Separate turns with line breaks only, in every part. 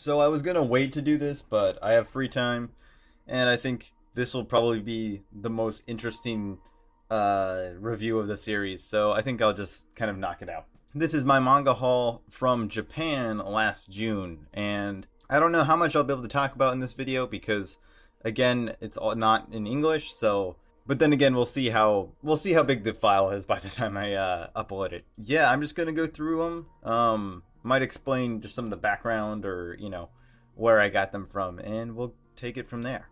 So I was gonna wait to do this, but I have free time, and I think this will probably be the most interesting review of the series. So I think I'll just kind of knock it out. This is my manga haul from Japan last June, and I don't know how much I'll be able to talk about in this video because, again, it's all not in English. So, but then again, we'll see how big the file is by the time I upload it. Yeah, I'm just gonna go through them. Might explain just some of the background or where I got them from, and we'll take it from there.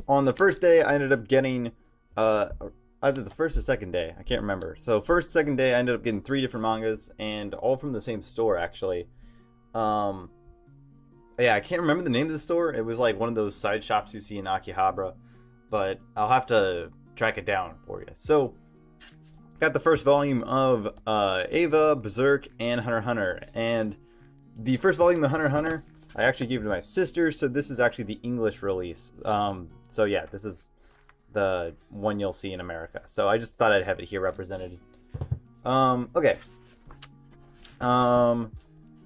On the first day, I ended up getting either the first or second day, I can't remember. So first, second day, I ended up getting 3 different mangas, and all from the same store actually. Um, yeah, I can't remember the name of the store. It was like one of those side shops you see in Akihabara, but I'll have to track it down for you. So got the first volume of Ava, Berserk, and Hunter x Hunter. And the first volume of Hunter x Hunter, I actually gave it to my sister, so this is actually the English release. So yeah, this is the one you'll see in America. So I just thought I'd have it here represented. Okay.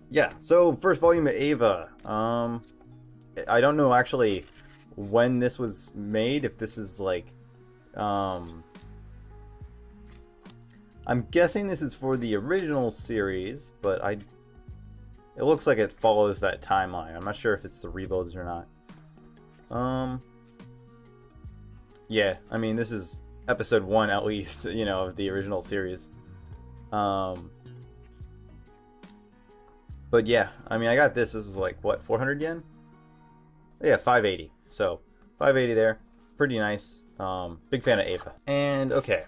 Yeah, so first volume of Ava. I don't know actually when this was made, if this is like... I'm guessing this is for the original series, but it looks like it follows that timeline. I'm not sure if it's the rebuilds or not. Yeah, I mean, this is episode 1 at least, of the original series. But yeah, I mean, I got this. This is like, what, 400 yen? Yeah, 580. So, 580 there. Pretty nice. Big fan of Ava. And, okay.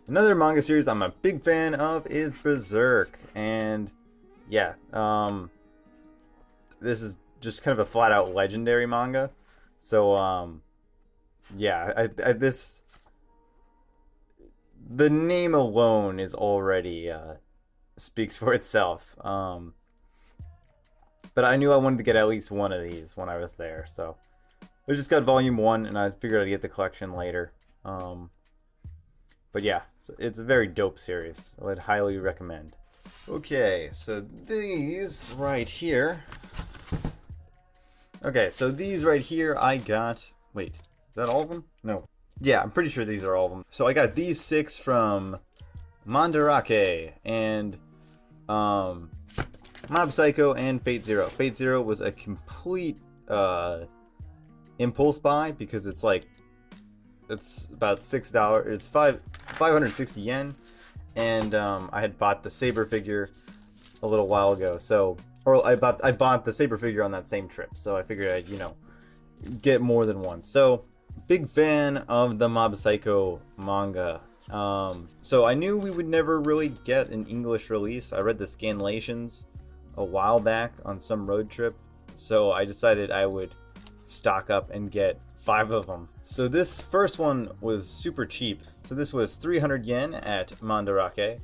Another manga series I'm a big fan of is Berserk, and yeah, this is just kind of a flat-out legendary manga. So, yeah, the name alone is already speaks for itself. But I knew I wanted to get at least one of these when I was there, so I just got volume 1, and I figured I'd get the collection later. But yeah, it's a very dope series. I would highly recommend. Okay, so these right here. Okay, so these right here I got... Wait, is that all of them? No. Yeah, I'm pretty sure these are all of them. So I got these 6 from Mandarake and Mob Psycho and Fate Zero. Fate Zero was a complete impulse buy because it's like... It's about $6. It's 560 yen, and I had bought the Saber figure a little while ago. So, or I bought the Saber figure on that same trip. So I figured I'd get more than one. So big fan of the Mob Psycho manga. So I knew we would never really get an English release. I read the scanlations a while back on some road trip, so I decided I would stock up and get 5 of them. So this first one was super cheap. So this was 300 yen at Mandarake,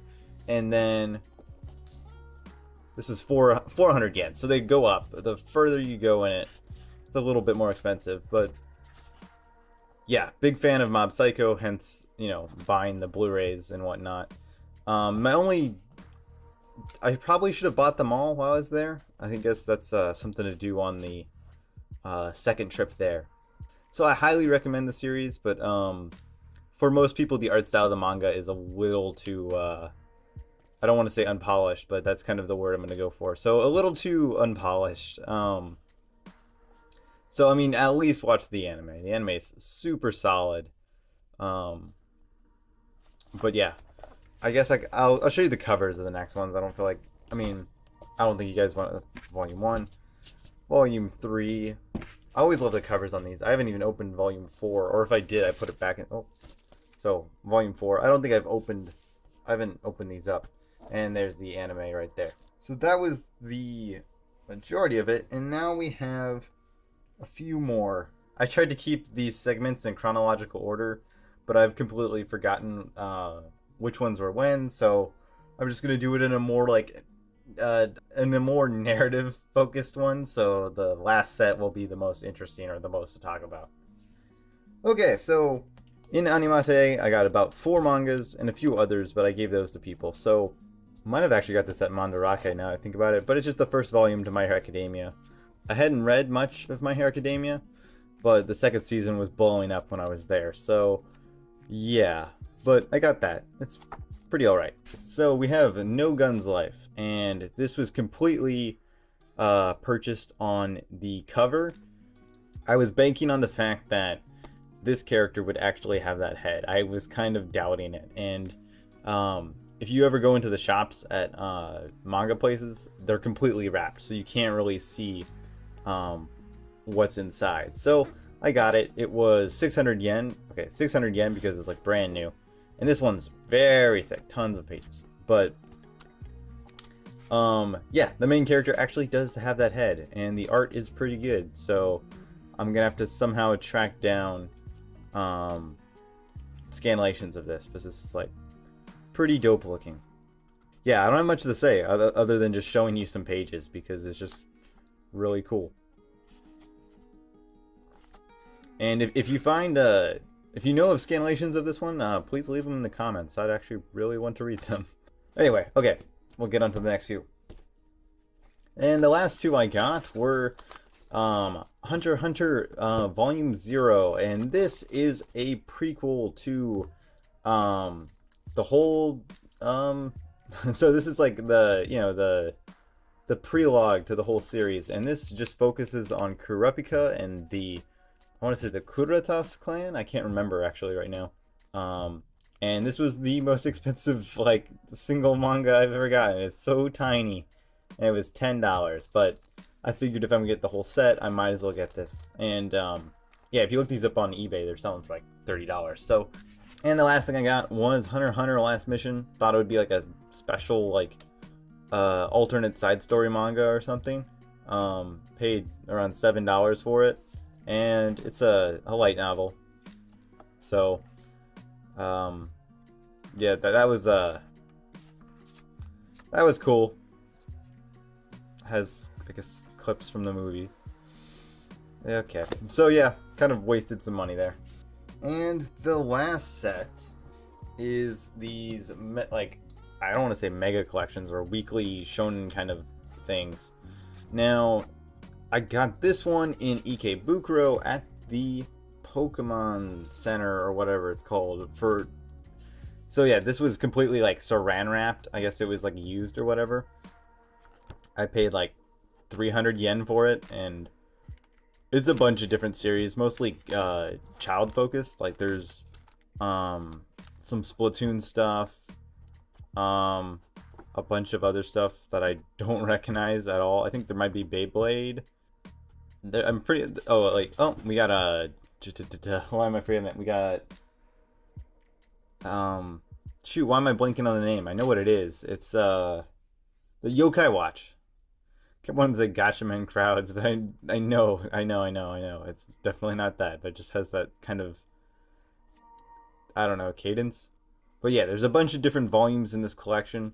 and then this is 400 yen. So they go up. The further you go in it, it's a little bit more expensive. But yeah, big fan of Mob Psycho, hence buying the Blu-rays and whatnot. I probably should have bought them all while I was there. I guess that's something to do on the second trip there. So I highly recommend the series, but for most people, the art style of the manga is a little too, I don't want to say unpolished, but that's kind of the word I'm going to go for. So a little too unpolished. So, I mean, at least watch the anime. The anime is super solid. But yeah, I guess I'll show you the covers of the next ones. I don't feel like, I don't think you guys want, that's volume 1. Volume 3. I always love the covers on these. I haven't even opened volume 4, or if I did, I put it back in. Oh, so volume 4. I don't think I haven't opened these up. And there's the anime right there. So that was the majority of it, and now we have a few more. I tried to keep these segments in chronological order, but I've completely forgotten which ones were when. So I'm just gonna do it in a more in a more narrative focused one, so the last set will be the most interesting or the most to talk about. Okay, so in Animate I got about 4 mangas and a few others, but I gave those to people. So Might have actually got this at Mandarake now I think about it, but it's just the first volume to My Hero Academia. I hadn't read much of My Hero Academia, but the second season was blowing up when I was there, so yeah. But I got that. It's pretty alright. So we have No Guns Life, and this was completely purchased on the cover. I was banking on the fact that this character would actually have that head. I was kind of doubting it, and if you ever go into the shops at manga places, they're completely wrapped, so you can't really see what's inside. So I got it. It was 600 yen. Okay, 600 yen because it's like brand new. And this one's very thick, tons of pages. But yeah, the main character actually does have that head, and the art is pretty good. So I'm gonna have to somehow track down scanlations of this, because this is like pretty dope looking. Yeah, I don't have much to say other than just showing you some pages because it's just really cool. And if you find if you know of scanlations of this one, please leave them in the comments. I'd actually really want to read them. Anyway, okay, we'll get on to the next few. And the last two I got were Hunter x Hunter Volume 0, and this is a prequel to the whole so this is like the, you know, the prelogue to the whole series, and this just focuses on Kurapika and the, I want to say the Kuratas clan. I can't remember actually right now. And this was the most expensive like single manga I've ever gotten. It's so tiny, and it was $10. But I figured if I'm gonna get the whole set, I might as well get this. And yeah, if you look these up on eBay, they're selling for like $30. So, and the last thing I got was Hunter x Hunter Last Mission. Thought it would be like a special like alternate side story manga or something. Paid around $7 for it. And it's a light novel, so yeah, that was cool. Has, I guess, clips from the movie. Okay, so yeah, kind of wasted some money there. And the last set is these like, I don't want to say mega collections or weekly shonen kind of things. Now, I got this one in Ikebukuro at the Pokemon Center or whatever it's called for. So yeah, this was completely like saran wrapped. I guess it was like used or whatever. I paid like 300 yen for it, and it's a bunch of different series, mostly child focused. Like there's some Splatoon stuff, a bunch of other stuff that I don't recognize at all. I think there might be Beyblade. I'm pretty. Oh, like, oh, we got a. Why am I forgetting that? We got. Shoot, why am I blanking on the name? I know what it is. It's the Yokai Watch. Kept wanting to say Gatchaman Crowds, but I know. It's definitely not that. That just has that kind of, I don't know, cadence. But yeah, there's a bunch of different volumes in this collection.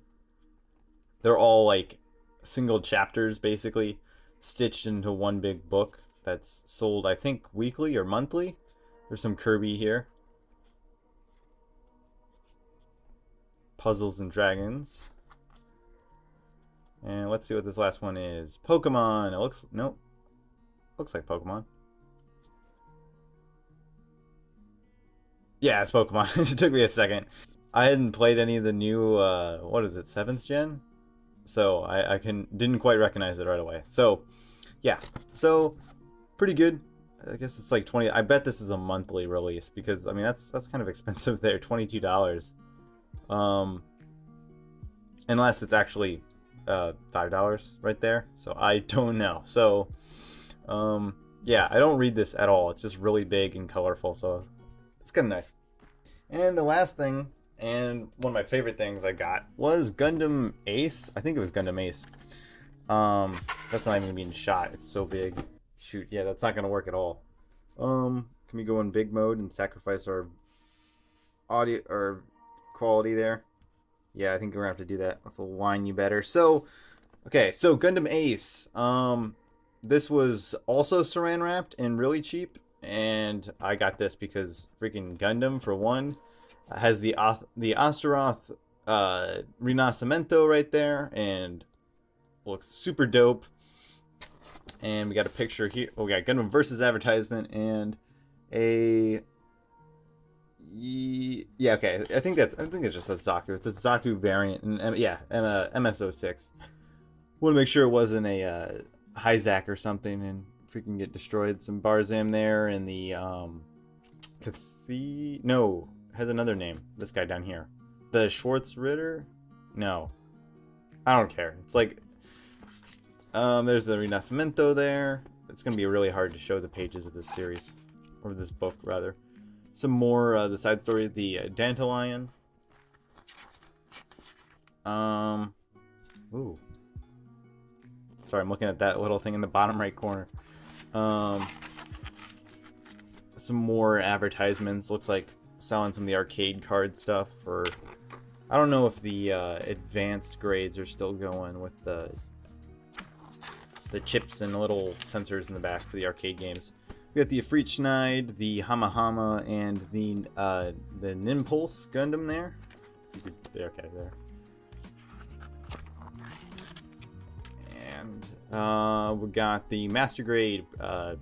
They're all like single chapters, basically, stitched into one big book that's sold, I think, weekly or monthly. There's some Kirby here. Puzzles and Dragons. And let's see what this last one is. Pokemon. It looks, nope. Looks like Pokemon. Yeah, it's Pokemon. It took me a second. I hadn't played any of the new, what is it, 7th gen? So I didn't quite recognize it right away. So yeah, so pretty good. I guess it's like 20. I bet this is a monthly release because I mean that's kind of expensive there, $22. Unless it's actually $5 right there. So I don't know. So yeah, I don't read this at all. It's just really big and colorful, so it's kind of nice. And the last thing, and one of my favorite things I got, was Gundam Ace. I think it was Gundam Ace. That's not even being shot. It's so big. Shoot, yeah, that's not gonna work at all. Can we go in big mode and sacrifice our audio or quality there? Yeah, I think we're gonna have to do that. This will line you better. So, okay, so Gundam Ace. This was also saran wrapped and really cheap, and I got this because freaking Gundam, for one, has the Astaroth Rinascimento right there, and looks super dope. And we got a picture here. Oh, we got Gundam Versus advertisement and a. Yeah, okay. I think it's just a Zaku. It's a Zaku variant, and yeah, and a MS06. Want to make sure it wasn't a Hyzak or something, and freaking get destroyed. Some Barzam there, and the no, has another name. This guy down here, the Schwartz Ritter. No, I don't care. It's like there's the Renacimento there. It's gonna be really hard to show the pages of this series, or this book rather. Some more the side story, the Dandelion. Ooh. Sorry, I'm looking at that little thing in the bottom right corner. Some more advertisements. Looks like selling some of the arcade card stuff for. I don't know if the advanced grades are still going with the chips and little sensors in the back for the arcade games. We got the Ifrit Schneid, the Hama Hama, and the Nimpulse Gundam there. Okay, there. And we got the Master Grade. That's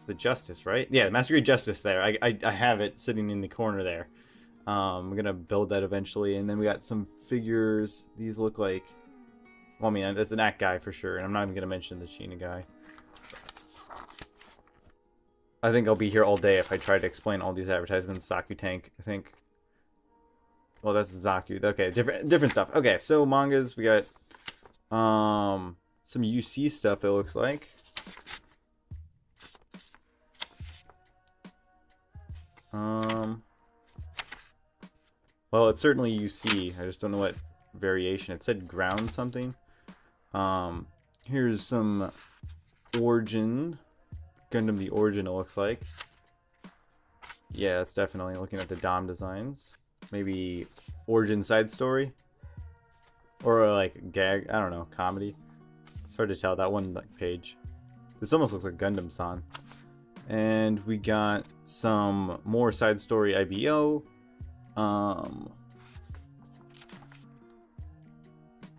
the Justice, right? Yeah, the Master Grade Justice there. I have it sitting in the corner there. I'm gonna build that eventually, and then we got some figures. These look like. Well, I mean, that's an Act guy for sure, and I'm not even gonna mention the Sheena guy. I think I'll be here all day if I try to explain all these advertisements. Zaku Tank, I think. Well, that's Zaku. Okay, different stuff. Okay, so mangas, we got some UC stuff, it looks like. Well, it's certainly UC. I just don't know what variation. It said ground something. Here's some Origin. Gundam the Origin, it looks like. Yeah, it's definitely looking at the Dom designs. Maybe Origin side story? Or like gag, I don't know, comedy. It's hard to tell, that one like page. This almost looks like Gundam-san. And we got some more side story IBO.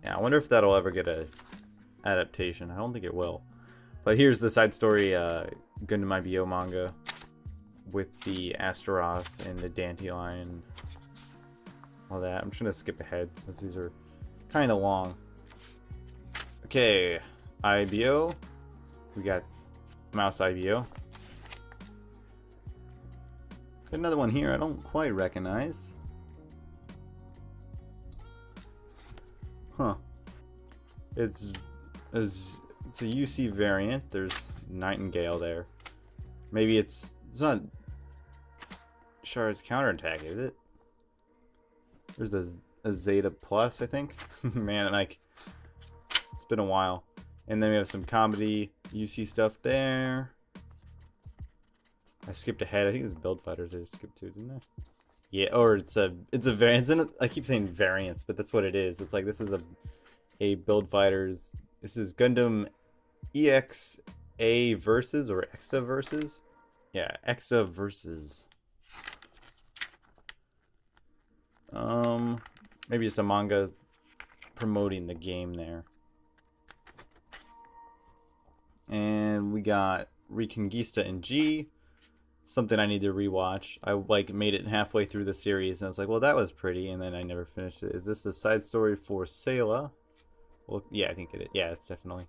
Yeah, I wonder if that'll ever get a adaptation. I don't think it will. But here's the side story Gundam IBO manga with the Astaroth and the Dandelion. All that. I'm just gonna skip ahead because these are kind of long. Okay, IBO. We got Mouse IBO. Got another one here I don't quite recognize. Huh. It's a UC variant. There's Nightingale there. Maybe it's not Shard's counterattack, is it? There's a Zeta Plus, I think. Man, like it's been a while. And then we have some comedy UC stuff there. I skipped ahead. I think it's Build Fighters I just skipped to, didn't I? Yeah, or it's a variant. I keep saying variants, but that's what it is. It's like this is a Build Fighters. This is Gundam EXA versus or EXA versus. Yeah, EXA versus. Maybe just a manga promoting the game there. And we got Reconquista in G. Something I need to rewatch. I like made it halfway through the series and I was like, well, that was pretty, and then I never finished it. Is this a side story for Sayla? Well, yeah, I think it is. Yeah, it's definitely.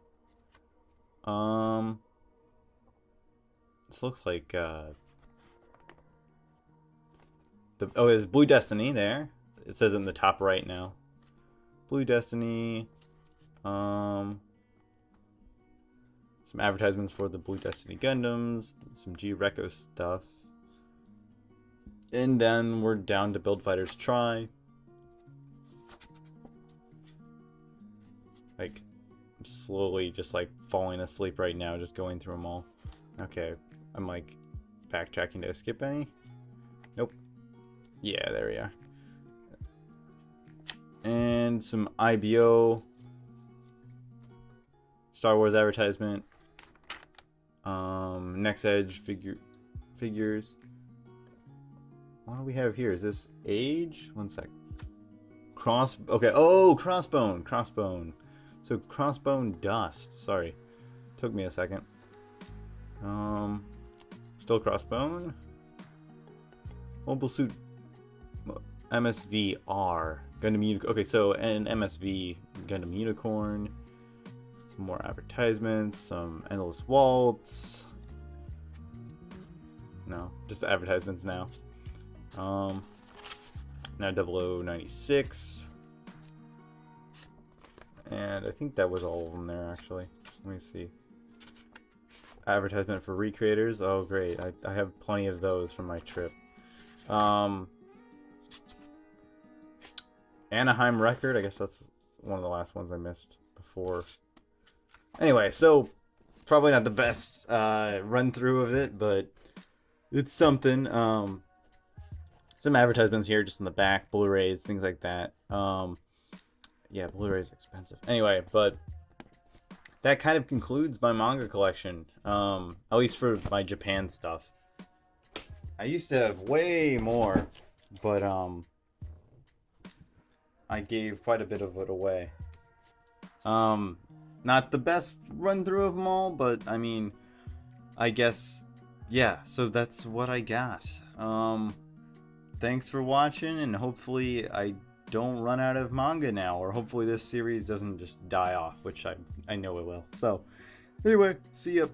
This looks like there's Blue Destiny there. It says in the top right now. Blue Destiny. Some advertisements for the Blue Destiny Gundams, some G-Reco stuff. And then we're down to Build Fighters Try. Like, I'm slowly just like falling asleep right now, just going through them all. Okay, I'm like backtracking. Did I skip any? Nope. Yeah, there we are. And some IBO. Star Wars advertisement. Next Edge figures. What do we have here? Is this age? One sec. Okay. Oh, crossbone. So crossbone dust. Sorry, took me a second. Still crossbone. Mobile suit. MSV-R. Gundam Unicorn. Okay, so an MSV Gundam Unicorn. Some more advertisements. Some Endless Waltz. No, just advertisements now. Now 0096. And I think that was all of them there, actually. Let me see. Advertisement for recreators. Oh, great. I have plenty of those from my trip. Anaheim Record. I guess that's one of the last ones I missed before. Anyway, so probably not the best run through of it, but it's something. Some advertisements here just in the back, Blu-rays, things like that. Yeah, Blu-rays expensive. Anyway, but that kind of concludes my manga collection. At least for my Japan stuff. I used to have way more, but I gave quite a bit of it away. Not the best run through of them all, but I mean, I guess, yeah, so that's what I got. Thanks for watching, and hopefully I don't run out of manga now, or hopefully this series doesn't just die off, which I know it will. So, anyway, see ya.